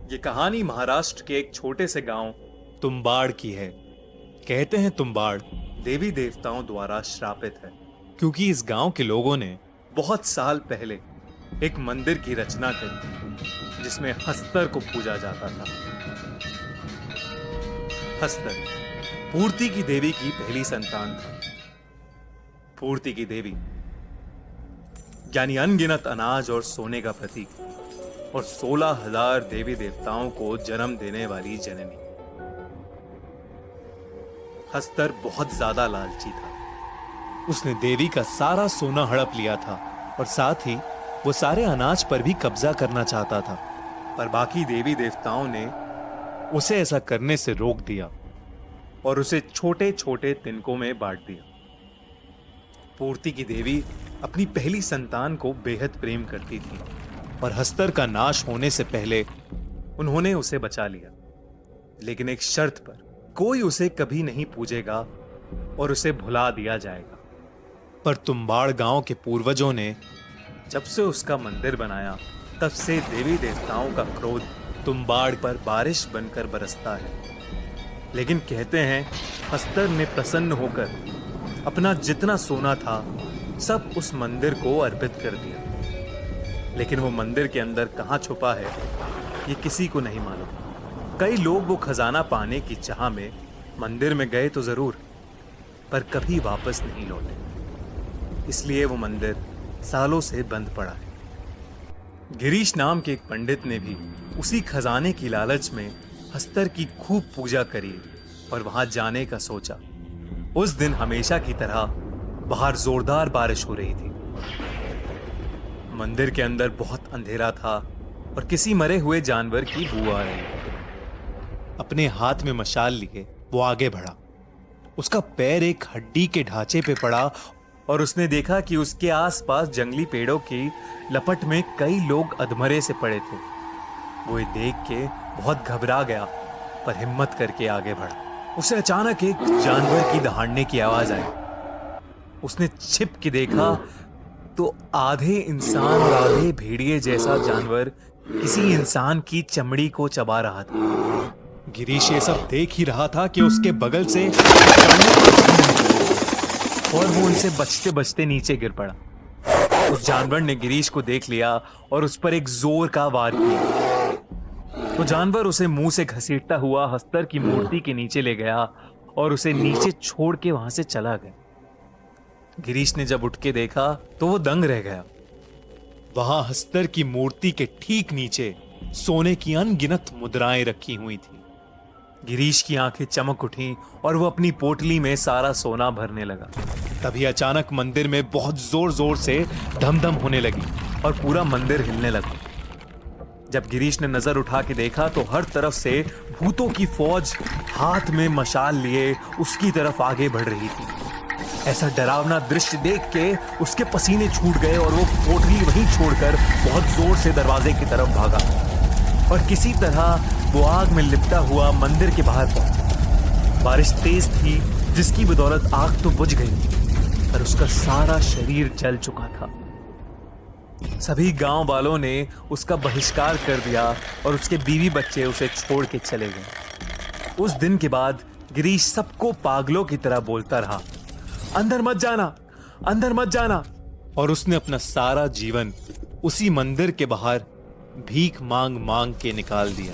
ये कहानी महाराष्ट्र के एक छोटे से गांव तुम्बाड़ की है। कहते हैं तुम्बाड़ देवी देवताओं द्वारा श्रापित है, क्योंकि इस गांव के लोगों ने बहुत साल पहले एक मंदिर की रचना करी जिसमें हस्तर को पूजा जाता था। हस्तर पूर्ति की देवी की पहली संतान था। पूर्ति की देवी यानी अनगिनत अनाज और सोने का प्रतीक और 16,000 देवी देवताओं को जन्म देने वाली जननी। हस्तर बहुत ज्यादा लालची था। उसने देवी का सारा सोना हड़प लिया था और साथ ही वो सारे अनाज पर भी कब्जा करना चाहता था, पर बाकी देवी देवताओं ने उसे ऐसा करने से रोक दिया और उसे छोटे छोटे तिनकों में बांट दिया। पूर्ति की देवी अपनी पहली संतान को बेहद प्रेम करती थी और हस्तर का नाश होने से पहले उन्होंने उसे बचा लिया, लेकिन एक शर्त पर, कोई उसे कभी नहीं पूजेगा और उसे भुला दिया जाएगा। पर तुम्बाड़ गांव के पूर्वजों ने जब से उसका मंदिर बनाया, तब से देवी देवताओं का क्रोध तुम्बाड़ पर बारिश बनकर बरसता है। लेकिन कहते हैं हस्तर ने प्रसन्न होकर अपना जितना सोना था सब उस मंदिर को अर्पित कर दिया, लेकिन वो मंदिर के अंदर कहां छुपा है ये किसी को नहीं मालूम। कई लोग वो खजाना पाने की चाह में मंदिर में गए तो जरूर, पर कभी वापस नहीं लौटे। इसलिए वो मंदिर सालों से बंद पड़ा है। गिरीश नाम के एक पंडित ने भी उसी खजाने की लालच में हस्तर की खूब पूजा करी और वहां जाने का सोचा। उस दिन हमेशा की तरह बाहर जोरदार बारिश हो रही थी। मंदिर के अंदर बहुत अंधेरा था और किसी मरे हुए जानवर की बू आ रही थी। अपने हाथ में मशाल लिए वो आगे बढ़ा। उसका पैर एक हड्डी के ढांचे पे पड़ा और उसने देखा कि उसके आसपास जंगली पेड़ों की लपट में कई लोग अधमरे से पड़े थे। वो ये देख के बहुत घबरा गया, पर हिम्मत करके आगे बढ़ा। उसे अचानक एक जानवर की दहाड़ने की आवाज आई। उसने छिप के देखा तो आधे इंसान और आधे भेड़िए जैसा जानवर किसी इंसान की चमड़ी को चबा रहा था। गिरीश ये सब देख ही रहा था कि उसके बगल से और वो उनसे बचते बचते नीचे गिर पड़ा। उस जानवर ने गिरीश को देख लिया और उस पर एक जोर का वार किया। तो जानवर उसे मुंह से घसीटता हुआ हस्तर की मूर्ति के नीचे ले गया और उसे नीचे छोड़ के वहां से चला गया। गिरीश ने जब उठ के देखा तो वो दंग रह गया। वहां हस्तर की मूर्ति के ठीक नीचे सोने की अनगिनत मुद्राएं रखी हुई थी। गिरीश की आंखें चमक उठी और वो अपनी पोटली में सारा सोना भरने लगा। तभी अचानक मंदिर में बहुत जोर जोर से धमधम होने लगी और पूरा मंदिर हिलने लगा। जब गिरीश ने नजर उठा के देखा तो हर तरफ से भूतों की फौज हाथ में मशाल लिए उसकी तरफ आगे बढ़ रही थी। ऐसा डरावना दृश्य देख के उसके पसीने छूट गए और वो पोटली वहीं छोड़कर बहुत जोर से दरवाजे की तरफ भागा और किसी तरह वो आग में लिपटा हुआ मंदिर के बाहर पहुंचा। बारिश तेज थी जिसकी बदौलत आग तो बुझ गई, पर उसका सारा शरीर जल चुका था। सभी गांव वालों ने उसका बहिष्कार कर दिया और उसके बीवी बच्चे उसे छोड़ के चले गए। उस दिन के बाद गिरीश सबको पागलों की तरह बोलता रहा, अंदर मत जाना, अंदर मत जाना। और उसने अपना सारा जीवन उसी मंदिर के बाहर भीख मांग मांग के निकाल दिया।